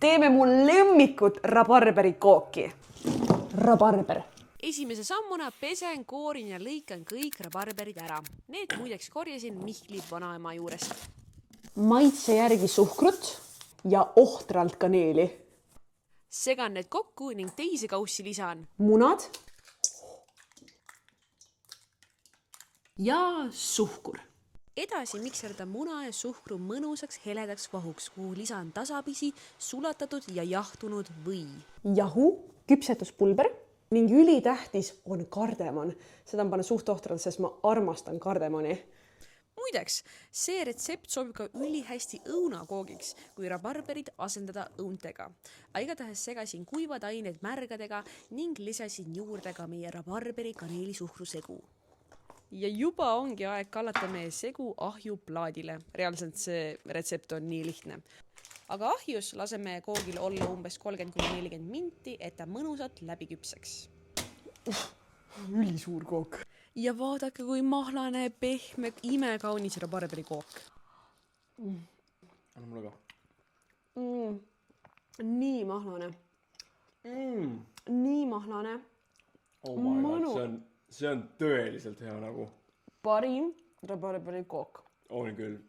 teeme mu lemmikut rabarberikooki. Rabarber. Esimese sammuna pesen, koorin ja lõikan kõik rabarberid ära. Need muideks korjasin Mihkli vanaema juurest. Maitse järgi suhkrut ja ohtralt kaneeli. Segan need kokku ning teisi kaussi lisan. Munad ja suhkur. Edasi mikserdan muna ja suhkru mõnusaks heledaks vahuks, kuhu lisan tasapisi sulatatud ja jahtunud või. Jahu, küpsetuspulber ning ülitähtis on kardemon. Seda on panna suht ohtralt, sest ma armastan kardemoni. Muideks, see retsept sobib ka ülihästi õunakoogiks, kui rabarberid asendada õuntega. Igatahes segasin kuivad ained märgadega ning lisasin juurde ka meie rabarberi kaneelisuhkru segu. Ja juba ongi aeg kallata meie segu ahju plaadile. Reaalselt see retsept on nii lihtne. Aga ahjus laseme koogil olla umbes 30–40 minti, et ta mõnusalt läbi küpseks. Ülisuur kook. Ja vaadake, kui mahlane, pehme, imekaunis rabarberikook. Anna mulle ka. Nii mahlane. Nii mahlane. Oh my God, see on tõeliselt hea nagu. Parim rabarberikook. On küll.